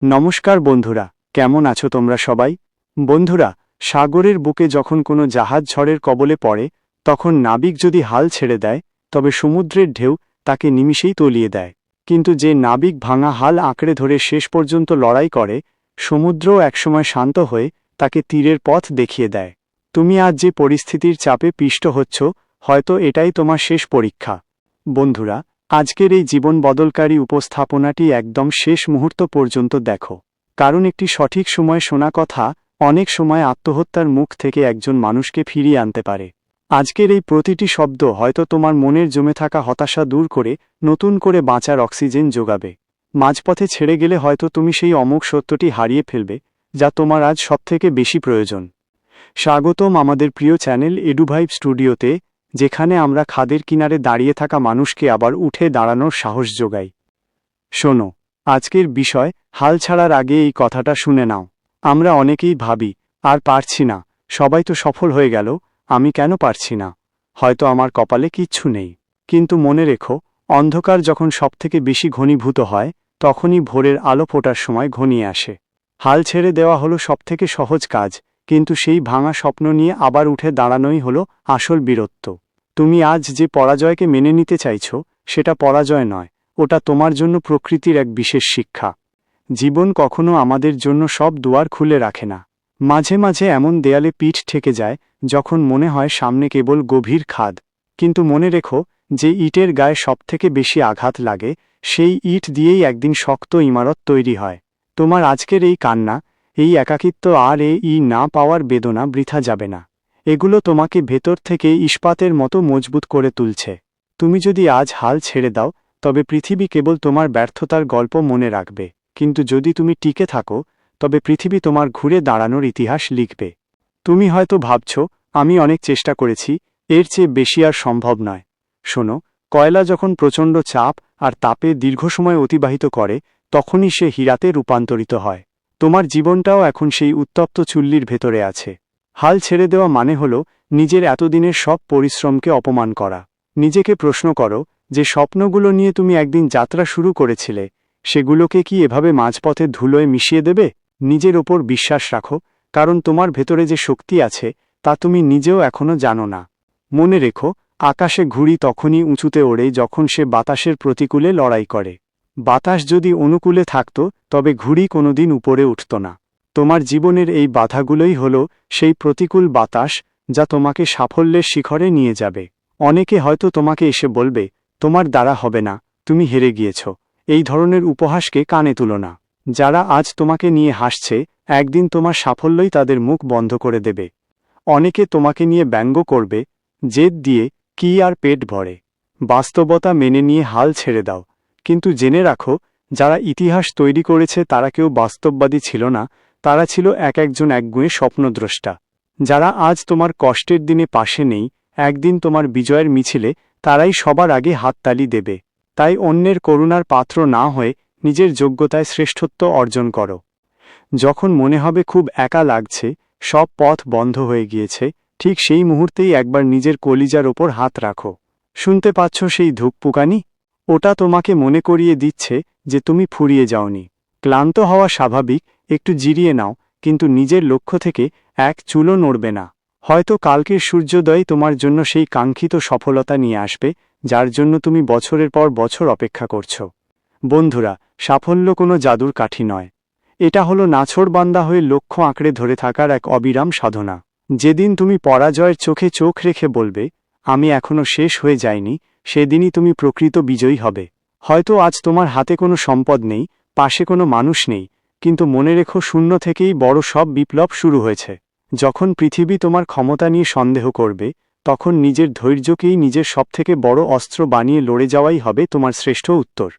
নমস্কার বন্ধুরা, কেমন আছো তোমরা সবাই? বন্ধুরা, সাগরের বুকে যখন কোনো জাহাজ ঝড়ের কবলে পড়ে, তখন নাবিক যদি হাল ছেড়ে দেয়, তবে সমুদ্রের ঢেউ তাকে নিমিষেই তলিয়ে দেয়। কিন্তু যে নাবিক ভাঙা হাল আঁকড়ে ধরে শেষ পর্যন্ত লড়াই করে, সমুদ্রও একসময় শান্ত হয়ে তাকে তীরের পথ দেখিয়ে দেয়। তুমি আজ যে পরিস্থিতির চাপে পিষ্ট হচ্ছ, হয়তো এটাই তোমার শেষ পরীক্ষা। বন্ধুরা, আজকের এই জীবন বদলকারী উপস্থাপনাটি একদম শেষ মুহূর্ত পর্যন্ত দেখো, কারণ একটি সঠিক সময় শোনা কথা অনেক সময় আত্মহত্যার মুখ থেকে একজন মানুষকে ফিরিয়ে আনতে পারে। আজকের এই প্রতিটি শব্দ হয়তো তোমার মনের জমে থাকা হতাশা দূর করে নতুন করে বাঁচার অক্সিজেন যোগাবে। মাঝপথে ছেড়ে গেলে হয়তো তুমি সেই অমোঘ সত্যটি হারিয়ে ফেলবে, যা তোমার আজ সবথেকে বেশি প্রয়োজন। স্বাগতম আমাদের প্রিয় চ্যানেল এডুভাইব স্টুডিওতে, যেখানে আমরা খাদের কিনারে দাঁড়িয়ে থাকা মানুষকে আবার উঠে দাঁড়ানোর সাহস যোগাই। শোনো, আজকের বিষয়, হাল ছাড়ার আগে এই কথাটা শুনে নাও। আমরা অনেকেই ভাবি, আর পারছি না, সবাই তো সফল হয়ে গেল, আমি কেন পারছি না? হয়তো আমার কপালে কিচ্ছু নেই। কিন্তু মনে রেখো, অন্ধকার যখন সবথেকে বেশি ঘনীভূত হয়, তখনই ভোরের আলো ফোটার সময় ঘনিয়ে আসে। হাল ছেড়ে দেওয়া হলো সবথেকে সহজ কাজ, কিন্তু সেই ভাঙা স্বপ্ন নিয়ে আবার উঠে দাঁড়ানোই হলো আসল বীরত্ব। তুমি আজ যে পরাজয়কে মেনে নিতে চাইছো, সেটা পরাজয় নয়, ওটা তোমার জন্য প্রকৃতির এক বিশেষ শিক্ষা। জীবন কখনো আমাদের জন্য সব দুয়ার খুলে রাখে না। মাঝে মাঝে এমন দেয়ালে পিঠ ঠেকে যায়, যখন মনে হয় সামনে কেবল গভীর খাদ। কিন্তু মনে রেখো, যে ইটের গায়ে সবথেকে বেশি আঘাত লাগে, সেই ইট দিয়েই একদিন শক্ত ইমারত তৈরি হয়। তোমার আজকের এই কান্না, এই একাকিত্ব আর এই না পাওয়ার বেদনা বৃথা যাবে না। এগুলো তোমাকে ভেতর থেকে ইস্পাতের মতো মজবুত করে তুলছে। তুমি যদি আজ হাল ছেড়ে দাও, তবে পৃথিবী কেবল তোমার ব্যর্থতার গল্প মনে রাখবে, কিন্তু যদি তুমি টিকে থাকো, তবে পৃথিবী তোমার ঘুরে দাঁড়ানোর ইতিহাস লিখবে। তুমি হয়তো ভাবছ, আমি অনেক চেষ্টা করেছি, এর চেয়ে বেশি আর সম্ভব নয়। শোনো, কয়লা যখন প্রচণ্ড চাপ আর তাপে দীর্ঘ সময় অতিবাহিত করে, তখনই সে হীরাতে রূপান্তরিত হয়। তোমার জীবনটাও এখন সেই উত্তপ্ত চুল্লির ভেতরে আছে। হাল ছেড়ে দেওয়া মানে হল নিজের এতদিনের সব পরিশ্রমকে অপমান করা। নিজেকে প্রশ্ন করো, যে স্বপ্নগুলো নিয়ে তুমি একদিন যাত্রা শুরু করেছিলে, সেগুলোকে কি এভাবে মাঝপথে ধুলোয় মিশিয়ে দেবে? নিজের ওপর বিশ্বাস রাখো, কারণ তোমার ভেতরে যে শক্তি আছে, তা তুমি নিজেও এখনো জানো না। মনে রেখো, আকাশে ঘুড়ি তখনই উঁচুতে ওড়ে যখন সে বাতাসের প্রতিকূলে লড়াই করে। বাতাস যদি অনুকূলে থাকত, তবে ঘুড়ি কোনোদিন উপরে উঠত না। তোমার জীবনের এই বাধাগুলোই হল সেই প্রতিকূল বাতাস, যা তোমাকে সাফল্যের শিখরে নিয়ে যাবে। অনেকে হয়তো তোমাকে এসে বলবে, তোমার দ্বারা হবে না, তুমি হেরে গিয়েছ। এই ধরনের উপহাসকে কানে তুলো না। যারা আজ তোমাকে নিয়ে হাসছে, একদিন তোমার সাফল্যই তাদের মুখ বন্ধ করে দেবে। অনেকে তোমাকে নিয়ে ব্যঙ্গ করবে, জেদ দিয়ে কি আর পেট ভরে। বাস্তবতা মেনে নিয়ে হাল ছেড়ে দাও। কিন্তু জেনে রাখো, যারা ইতিহাস তৈরি করেছে তারা কেউ বাস্তববাদী ছিল না, তারা ছিল একজন একগুঁয়ে স্বপ্নদ্রষ্টা। যারা আজ তোমার কষ্টের দিনে পাশে নেই, একদিন তোমার বিজয়ের মিছিলে তারাই সবার আগে হাততালি দেবে। তাই অন্যের করুণার পাত্র না হয়ে নিজের যোগ্যতায় শ্রেষ্ঠত্ব অর্জন করো। যখন মনে হবে খুব একা লাগছে, সব পথ বন্ধ হয়ে গিয়েছে, ঠিক সেই মুহূর্তেই একবার নিজের কলিজার ওপর হাত রাখো। শুনতে পাচ্ছ সেই ধুকপুকানি? ওটা তোমাকে মনে করিয়ে দিচ্ছে যে তুমি ফুরিয়ে যাওনি। ক্লান্ত হওয়া স্বাভাবিক, একটু জিরিয়ে নাও, কিন্তু নিজের লক্ষ্য থেকে এক চুলও নড়বে না। হয়তো কালকের সূর্যোদয় তোমার জন্য সেই কাঙ্ক্ষিত সফলতা নিয়ে আসবে, যার জন্য তুমি বছরের পর বছর অপেক্ষা করছো। বন্ধুরা, সাফল্য কোনো জাদুর কাঠি নয়। এটা হলো নাছোড়বান্দা হয়ে লক্ষ্য আঁকড়ে ধরে থাকার এক অবিরাম সাধনা। যেদিন তুমি পরাজয়ের চোখে চোখ রেখে বলবে, আমি এখনো শেষ হয়ে যাইনি, সেদিনই তুমি প্রকৃত বিজয়ী হবে। হয়তো আজ তোমার হাতে কোনো সম্পদ নেই, পাশে কোনো মানুষ নেই, কিন্তু মনে রেখো, শূন্য থেকেই বড় সব বিপ্লব শুরু হয়েছে। যখন পৃথিবী তোমার ক্ষমতা নিয়ে সন্দেহ করবে, তখন নিজের ধৈর্যকেই নিজের সবথেকে বড় অস্ত্র বানিয়ে লড়ে যাওয়াই হবে তোমার শ্রেষ্ঠ উত্তর।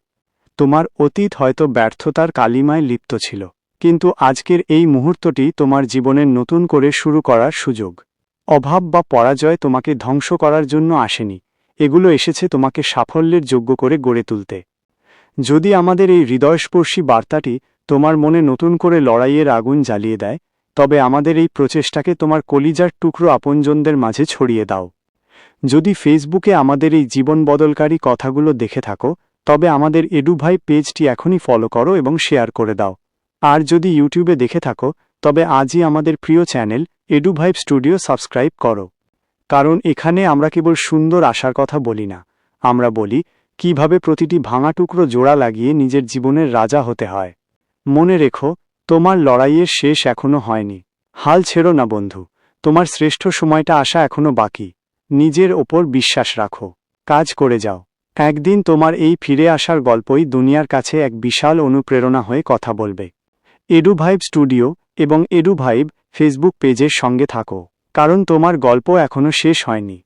তোমার অতীত হয়তো ব্যর্থতার কালিমায় লিপ্ত ছিল, কিন্তু আজকের এই মুহূর্তটি তোমার জীবনের নতুন করে শুরু করার সুযোগ। অভাব বা পরাজয় তোমাকে ধ্বংস করার জন্য আসেনি, এগুলো এসেছে তোমাকে সাফল্যের যোগ্য করে গড়ে তুলতে। যদি আমাদের এই হৃদয়স্পর্শী বার্তাটি তোমার মনে নতুন করে লড়াইয়ের আগুন জ্বালিয়ে দেয়, তবে আমাদের এই প্রচেষ্টাকে তোমার কলিজার টুকরো আপনজনদের মাঝে ছড়িয়ে দাও। যদি ফেসবুকে আমাদের এই জীবন বদলকারী কথাগুলো দেখে থাকো, তবে আমাদের এডুভাইব পেজটি এখনই ফলো করো এবং শেয়ার করে দাও। আর যদি ইউটিউবে দেখে থাকো তবে আজই আমাদের প্রিয় চ্যানেল এডুভাইব স্টুডিও সাবস্ক্রাইব করো। কারণ এখানে আমরা কেবল সুন্দর আশার কথা বলি না, আমরা বলি কিভাবে প্রতিটি ভাঙা টুকরো জোড়া লাগিয়ে নিজের জীবনের রাজা হতে হয়। মনে রেখো, তোমার লড়াইয়ের শেষ এখনো হয়নি। হাল ছেড়ো না বন্ধু, তোমার শ্রেষ্ঠ সময়টা আসা এখনো বাকি। নিজের ওপর বিশ্বাস রাখো, কাজ করে যাও। একদিন তোমার এই ফিরে আসার গল্পই দুনিয়ার কাছে এক বিশাল অনুপ্রেরণা হয়ে কথা বলবে। এডুভাইব স্টুডিও এবং এডুভাইব ফেসবুক পেজের সঙ্গে থাকো, কারণ তোমার গল্প এখনো শেষ হয়নি।